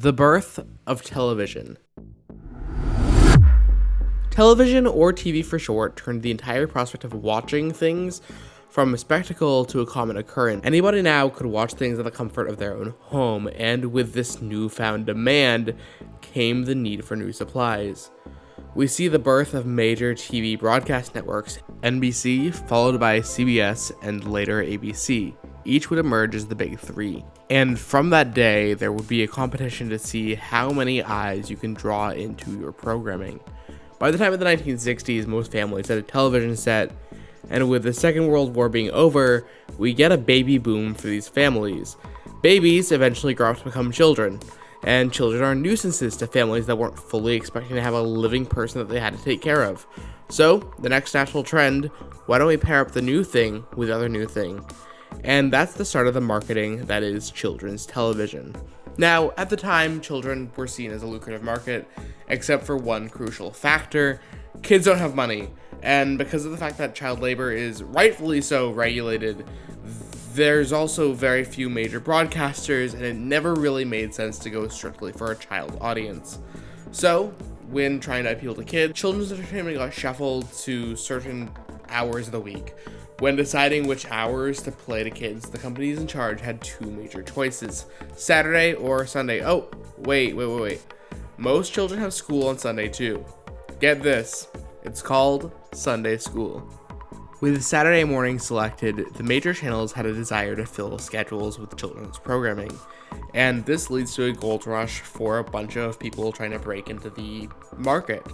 The birth of television. Television, or TV for short, turned the entire prospect of watching things from a spectacle to a common occurrence. Anybody now could watch things in the comfort of their own home, and with this newfound demand came the need for new supplies. We see the birth of major TV broadcast networks, NBC, followed by CBS, and later ABC. Each would emerge as the big three. And from that day, there would be a competition to see how many eyes you can draw into your programming. By the time of the 1960s, most families had a television set, and with the Second World War being over, we get a baby boom for these families. Babies eventually grow up to become children, and children are nuisances to families that weren't fully expecting to have a living person that they had to take care of. So, the next natural trend, why don't we pair up the new thing with the other new thing? And that's the start of the marketing that is children's television. Now, at the time, children were seen as a lucrative market, except for one crucial factor: kids don't have money. And because of the fact that child labor is rightfully so regulated, there's also very few major broadcasters, and it never really made sense to go strictly for a child audience. So, when trying to appeal to kids, children's entertainment got shuffled to certain hours of the week. When deciding which hours to play to kids, the companies in charge had two major choices: Saturday or Sunday. Oh, wait. Most children have school on Sunday too. Get this, it's called Sunday School. With Saturday morning selected, the major channels had a desire to fill schedules with children's programming, and this leads to a gold rush for a bunch of people trying to break into the market.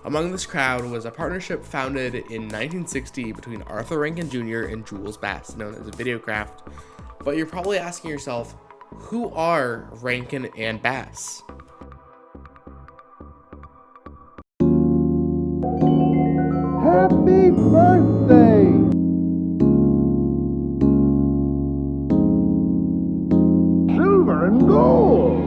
Among this crowd was a partnership founded in 1960 between Arthur Rankin Jr. and Jules Bass, known as Videocraft. But you're probably asking yourself, who are Rankin and Bass? Happy birthday! Silver and gold!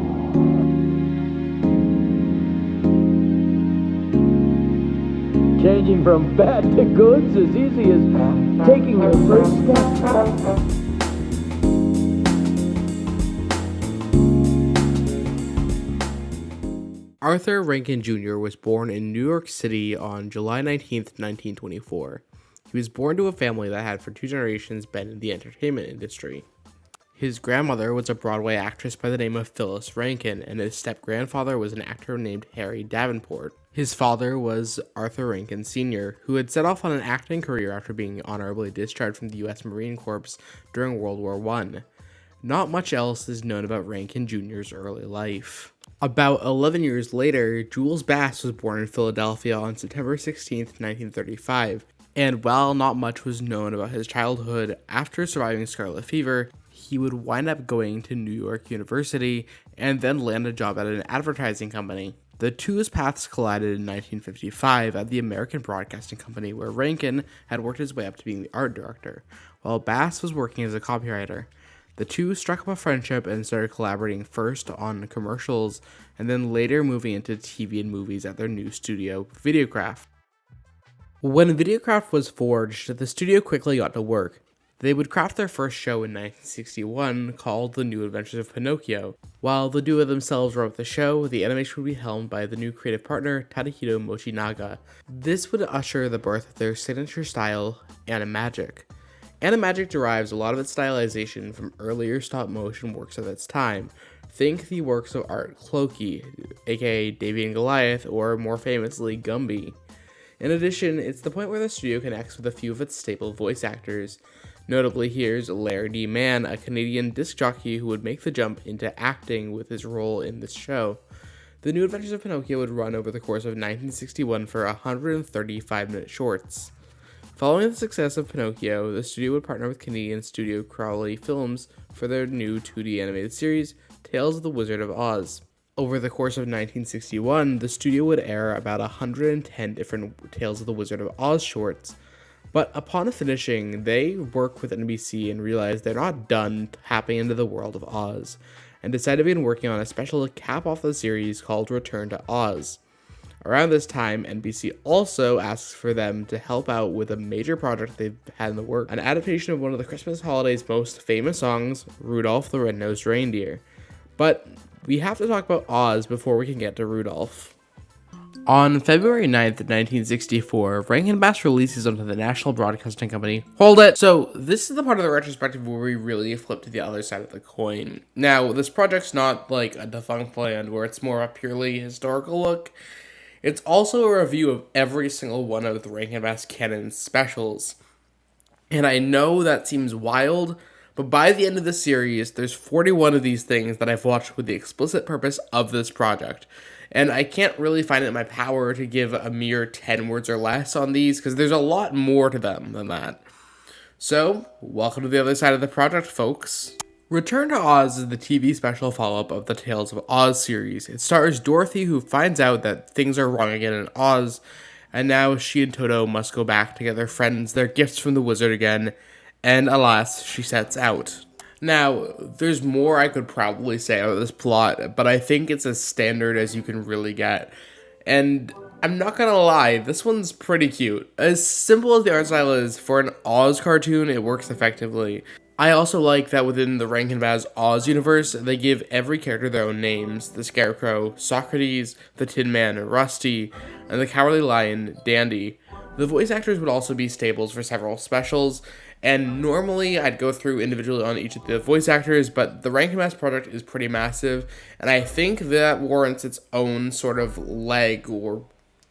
Changing from bad to good's as easy as taking your first step. Arthur Rankin Jr. was born in New York City on July 19, 1924. He was born to a family that had for two generations been in the entertainment industry. His grandmother was a Broadway actress by the name of Phyllis Rankin, and his step-grandfather was an actor named Harry Davenport. His father was Arthur Rankin Sr., who had set off on an acting career after being honorably discharged from the U.S. Marine Corps during World War I. Not much else is known about Rankin Jr.'s early life. About 11 years later, Jules Bass was born in Philadelphia on September 16, 1935, and while not much was known about his childhood, after surviving scarlet fever, he would wind up going to New York University and then land a job at an advertising company. The two's paths collided in 1955 at the American Broadcasting Company, where Rankin had worked his way up to being the art director, while Bass was working as a copywriter. The two struck up a friendship and started collaborating first on commercials, and then later moving into TV and movies at their new studio, Videocraft. When Videocraft was forged, the studio quickly got to work. They would craft their first show in 1961 called The New Adventures of Pinocchio. While the duo themselves wrote the show, the animation would be helmed by the new creative partner, Tadahito Mochinaga. This would usher the birth of their signature style, Animagic. Animagic derives a lot of its stylization from earlier stop-motion works of its time. Think the works of Art Clokey, aka Davy and Goliath, or more famously, Gumby. In addition, it's the point where the studio connects with a few of its staple voice actors. Notably, here's Larry D. Mann, a Canadian disc jockey who would make the jump into acting with his role in this show. The New Adventures of Pinocchio would run over the course of 1961 for 135-minute shorts. Following the success of Pinocchio, the studio would partner with Canadian studio Crowley Films for their new 2D animated series, Tales of the Wizard of Oz. Over the course of 1961, the studio would air about 110 different Tales of the Wizard of Oz shorts, but upon finishing, they work with NBC and realize they're not done tapping into the world of Oz, and decide to begin working on a special to cap off the series called Return to Oz. Around this time, NBC also asks for them to help out with a major project they've had in the works, an adaptation of one of the Christmas holiday's most famous songs, Rudolph the Red-Nosed Reindeer. But we have to talk about Oz before we can get to Rudolph. On February 9th, 1964, Rankin and Bass releases onto the National Broadcasting Company. Hold it! So, this is the part of the retrospective where we really flip to the other side of the coin. Now, this project's not like a defunct land where it's more a purely historical look. It's also a review of every single one of the Rankin and Bass canon specials. And I know that seems wild, but by the end of the series, there's 41 of these things that I've watched with the explicit purpose of this project. And I can't really find it in my power to give a mere 10 words or less on these, because there's a lot more to them than that. So, welcome to the other side of the project, folks. Return to Oz is the TV special follow-up of the Tales of Oz series. It stars Dorothy, who finds out that things are wrong again in Oz, and now she and Toto must go back to get their friends their gifts from the wizard again, and alas, she sets out. Now, there's more I could probably say about this plot, but I think it's as standard as you can really get. And I'm not gonna lie, this one's pretty cute. As simple as the art style is, for an Oz cartoon, it works effectively. I also like that within the Rankin and Bass Oz universe, they give every character their own names. The Scarecrow, Socrates, the Tin Man, Rusty, and the Cowardly Lion, Dandy. The voice actors would also be staples for several specials, and normally I'd go through individually on each of the voice actors, but the Rankin and Bass project is pretty massive, and I think that warrants its own sort of leg or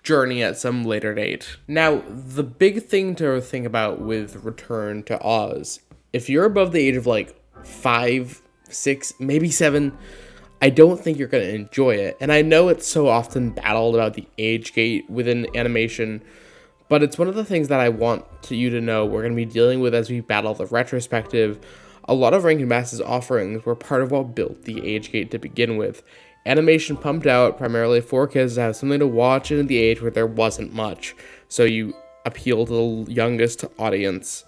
journey at some later date. Now, the big thing to think about with Return to Oz, if you're above the age of like 5, 6, maybe 7, I don't think you're going to enjoy it. And I know it's so often battled about the age gate within animation, but it's one of the things that I want you to know we're going to be dealing with as we battle the retrospective. A lot of Rankin and Bass's offerings were part of what built the age gate to begin with. Animation pumped out primarily for kids to have something to watch in the age where there wasn't much, so you appeal to the youngest audience.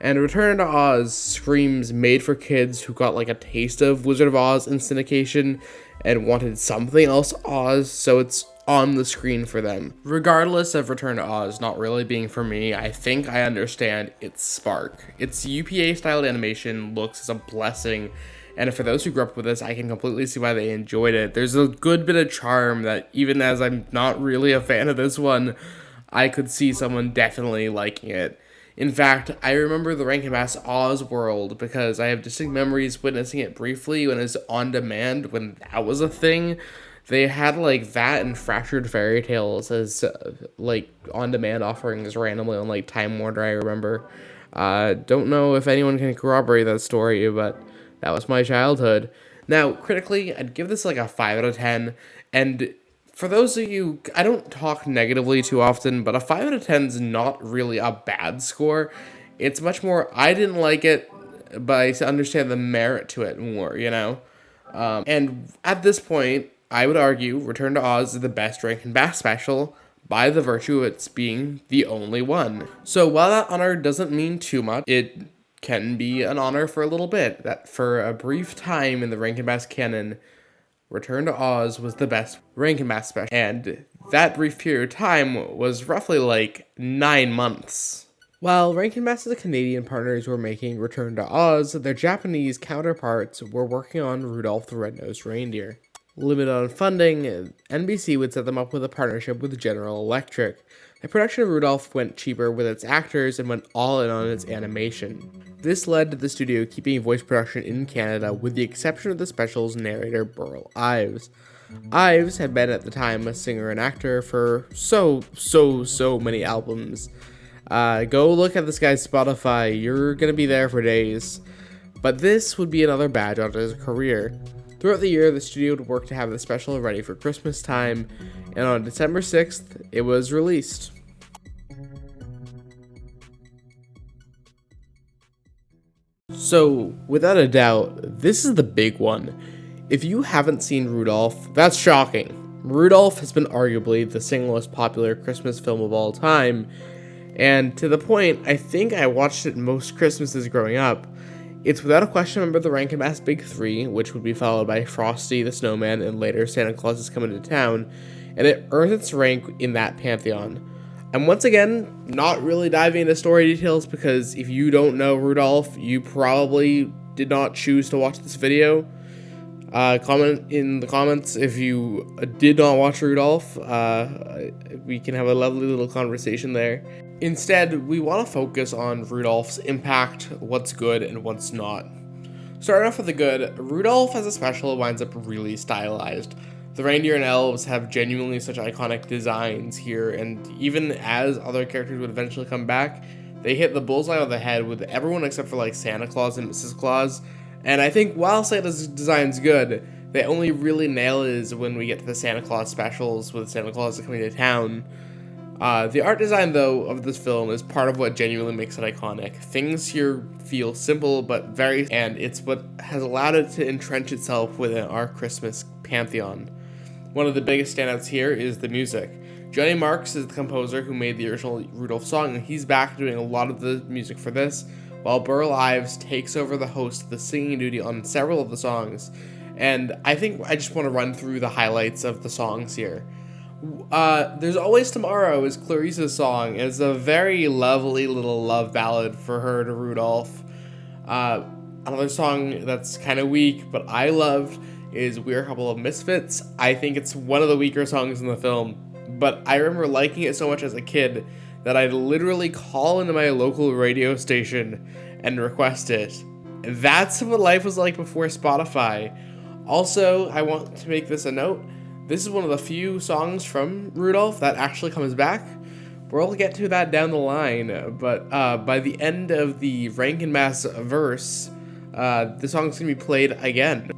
And Return to Oz screams made for kids who got like a taste of Wizard of Oz in syndication and wanted something else Oz, so it's on the screen for them. Regardless of Return to Oz not really being for me, I think I understand its spark. Its UPA styled animation looks as a blessing, and for those who grew up with this, I can completely see why they enjoyed it. There's a good bit of charm that even as I'm not really a fan of this one, I could see someone definitely liking it. In fact, I remember the Rankin and Bass Oz world because I have distinct memories witnessing it briefly when it was on demand, when that was a thing. They had like that and Fractured Fairy Tales as like on-demand offerings randomly on like Time Warner, I remember. Don't know if anyone can corroborate that story, but that was my childhood. Now, critically, I'd give this like a 5 out of 10, and for those of you, I don't talk negatively too often, but a 5 out of 10 is not really a bad score. It's much more, I didn't like it, but I understand the merit to it more, you know? And at this point, I would argue Return to Oz is the best Rankin and Bass special by the virtue of its being the only one. So while that honor doesn't mean too much, it can be an honor for a little bit. That for a brief time in the Rankin and Bass canon, Return to Oz was the best Rankin and Bass special. And that brief period of time was roughly like 9 months. While Rankin and Bass's Canadian partners were making Return to Oz, their Japanese counterparts were working on Rudolph the Red-Nosed Reindeer. Limited on funding, NBC would set them up with a partnership with General Electric. The production of Rudolph went cheaper with its actors and went all in on its animation. This led to the studio keeping voice production in Canada with the exception of the special's narrator Burl Ives. Ives had been at the time a singer and actor for so many albums. Go look at this guy's Spotify, you're gonna be there for days. But this would be another badge on his career. Throughout the year, the studio would work to have the special ready for Christmas time, and on December 6th, it was released. So, without a doubt, this is the big one. If you haven't seen Rudolph, that's shocking. Rudolph has been arguably the single most popular Christmas film of all time, and to the point, I think I watched it most Christmases growing up. It's without a question a member of the Rankin and Bass Big Three, which would be followed by Frosty the Snowman and later Santa Claus is Coming to Town, and it earns its rank in that pantheon. I'm once again not really diving into story details because if you don't know Rudolph, you probably did not choose to watch this video. Comment in the comments if you did not watch Rudolph. We can have a lovely little conversation there. Instead, we want to focus on Rudolph's impact, what's good and what's not. Starting off with the good, Rudolph as a special winds up really stylized. The reindeer and elves have genuinely such iconic designs here, and even as other characters would eventually come back, they hit the bullseye on the head with everyone except for like Santa Claus and Mrs. Claus. And I think while Santa's design's good, they only really nail is when we get to the Santa Claus specials with Santa Claus coming to town. The art design, though, of this film is part of what genuinely makes it iconic. Things here feel simple but very, and it's what has allowed it to entrench itself within our Christmas pantheon. One of the biggest standouts here is the music. Johnny Marks is the composer who made the original Rudolph song, and he's back doing a lot of the music for this, while Burl Ives takes over the host of the singing duty on several of the songs. And I think I just want to run through the highlights of the songs here. There's Always Tomorrow is Clarice's song. It's a very lovely little love ballad for her to Rudolph. Another song that's kind of weak, but I loved, is We're a Couple of Misfits. I think it's one of the weaker songs in the film, but I remember liking it so much as a kid that I'd literally call into my local radio station and request it. That's what life was like before Spotify. Also, I want to make this a note. This is one of the few songs from Rudolph that actually comes back. We'll get to that down the line, but by the end of the Rankin And Bass verse, the song's going to be played again.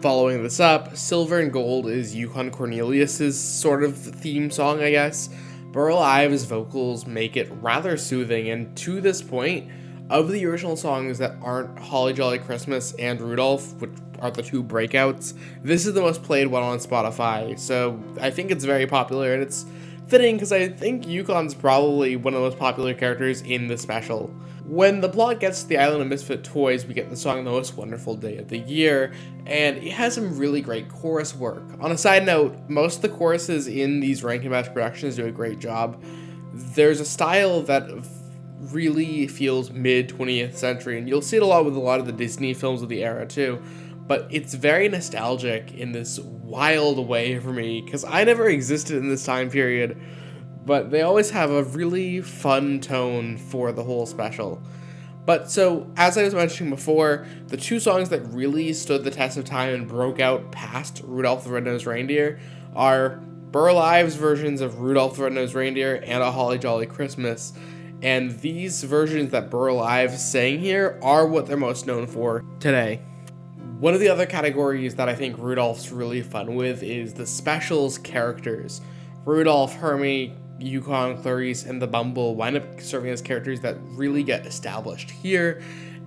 Following this up, Silver and Gold is Yukon Cornelius's sort of theme song, I guess. Burl Ives' vocals make it rather soothing, and to this point, of the original songs that aren't Holly Jolly Christmas and Rudolph, which are the two breakouts, this is the most played one on Spotify, so I think it's very popular, and it's fitting because I think Yukon's probably one of the most popular characters in the special. When the plot gets to the Island of Misfit Toys, we get the song The Most Wonderful Day of the Year, and it has some really great chorus work. On a side note, most of the choruses in these Rankin And Bass productions do a great job. There's a style that really feels mid-20th century, and you'll see it a lot with a lot of the Disney films of the era too, but it's very nostalgic in this wild way for me, because I never existed in this time period, but they always have a really fun tone for the whole special. But so, as I was mentioning before, the two songs that really stood the test of time and broke out past Rudolph the Red-Nosed Reindeer are Burl Ives' versions of Rudolph the Red-Nosed Reindeer and A Holly Jolly Christmas. And these versions that Burl Ives sang here are what they're most known for today. One of the other categories that I think Rudolph's really fun with is the specials characters. Rudolph, Hermie, Yukon, Clarice, and the Bumble wind up serving as characters that really get established here,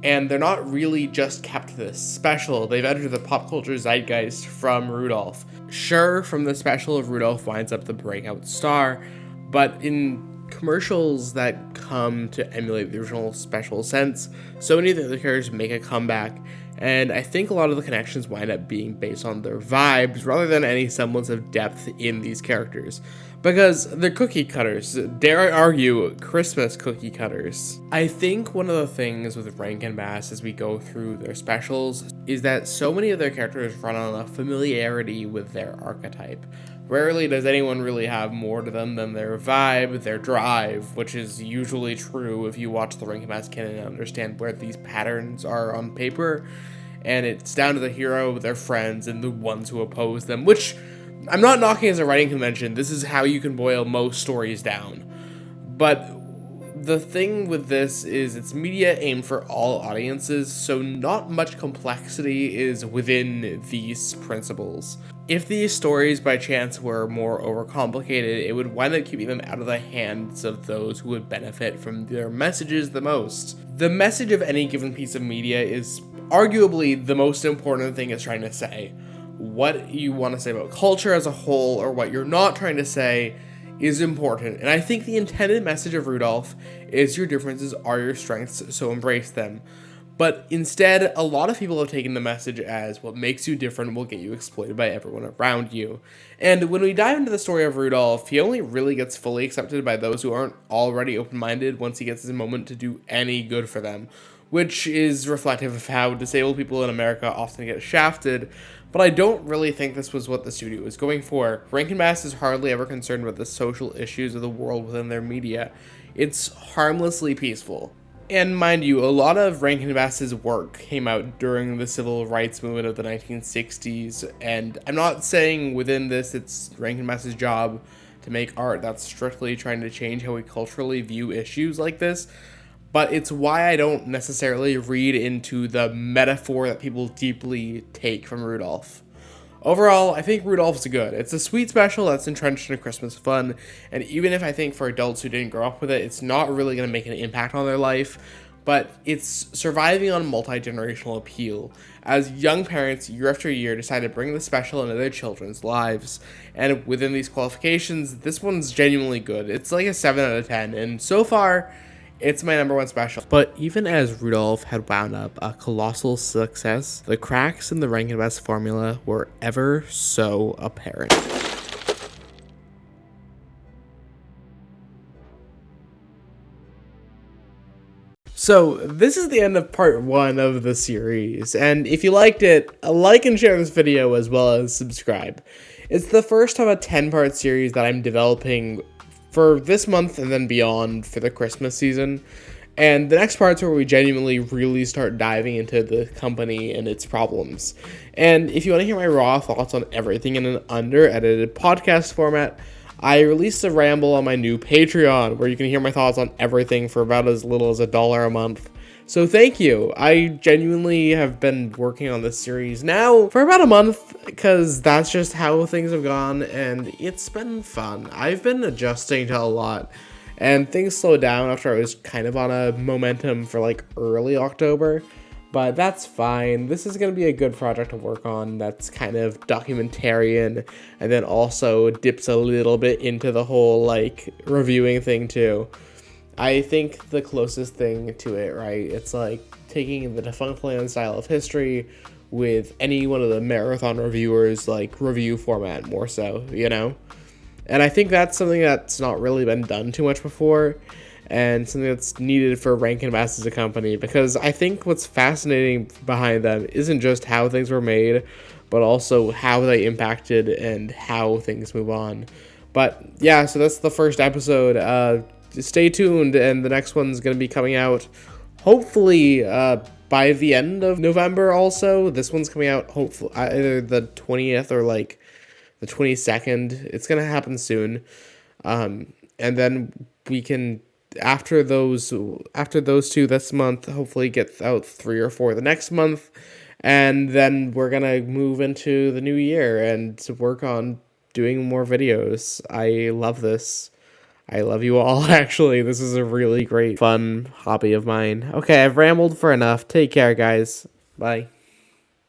and they're not really just kept to this special. They've entered the pop culture zeitgeist from Rudolph. Sure, from the special of Rudolph winds up the breakout star, but in commercials that come to emulate the original special sense, so many of the other characters make a comeback, and I think a lot of the connections wind up being based on their vibes rather than any semblance of depth in these characters, because they're cookie cutters, dare I argue, Christmas cookie cutters. I think one of the things with Rankin And Bass as we go through their specials is that so many of their characters run on a familiarity with their archetype. Rarely does anyone really have more to them than their vibe, their drive, which is usually true if you watch the Rankin And Bass canon and understand where these patterns are on paper, and it's down to the hero, their friends, and the ones who oppose them, which I'm not knocking as a writing convention. This is how you can boil most stories down. But the thing with this is it's media aimed for all audiences, so not much complexity is within these principles. If these stories by chance were more overcomplicated, it would wind up keeping them out of the hands of those who would benefit from their messages the most. The message of any given piece of media is arguably the most important thing it's trying to say. What you want to say about culture as a whole, or what you're not trying to say, is important. And I think the intended message of Rudolph is your differences are your strengths, so embrace them. But instead, a lot of people have taken the message as what makes you different will get you exploited by everyone around you. And when we dive into the story of Rudolph, he only really gets fully accepted by those who aren't already open-minded once he gets his moment to do any good for them, which is reflective of how disabled people in America often get shafted. But I don't really think this was what the studio was going for. Rankin Bass is hardly ever concerned with the social issues of the world within their media. It's harmlessly peaceful. And mind you, a lot of Rankin Bass's work came out during the civil rights movement of the 1960s, and I'm not saying within this it's Rankin Bass's job to make art that's strictly trying to change how we culturally view issues like this, but it's why I don't necessarily read into the metaphor that people deeply take from Rudolph. Overall, I think Rudolph's good. It's a sweet special that's entrenched in Christmas fun, and even if I think for adults who didn't grow up with it, it's not really going to make an impact on their life, but it's surviving on multi-generational appeal, as young parents year after year decide to bring the special into their children's lives. And within these qualifications, this one's genuinely good. It's like a 7 out of 10, and so far, it's my number one special. But even as Rudolph had wound up a colossal success, the cracks in the Rankin Bass formula were ever so apparent. So, this is the end of part 1 of the series, and if you liked it, like and share this video as well as subscribe. It's the first of a 10-part series that I'm developing for this month and then beyond for the Christmas season. And the next part's where we genuinely really start diving into the company and its problems. And if you want to hear my raw thoughts on everything in an under-edited podcast format, I released a ramble on my new Patreon where you can hear my thoughts on everything for about as little as $1 a month. So thank you. I genuinely have been working on this series now for about a month because that's just how things have gone, and it's been fun. I've been adjusting to a lot, and things slowed down after I was kind of on a momentum for like early October, but that's fine. This is going to be a good project to work on that's kind of documentarian and then also dips a little bit into the whole like reviewing thing too. I think the closest thing to it, right, it's like taking the Defunct Land style of history with any one of the marathon reviewers, like, review format more so, you know? And I think that's something that's not really been done too much before, and something that's needed for Rankin Bass as a company, because I think what's fascinating behind them isn't just how things were made, but also how they impacted and how things move on. But, yeah, so that's the first episode. Stay tuned, and the next one's going to be coming out hopefully by the end of November also. This one's coming out hopefully either the 20th or like the 22nd. It's going to happen soon. And then we can, after those two this month, hopefully get out 3 or 4 the next month. And then we're going to move into the new year and work on doing more videos. I love this. I love you all, actually. This is a really great, fun hobby of mine. Okay, I've rambled for enough. Take care, guys. Bye.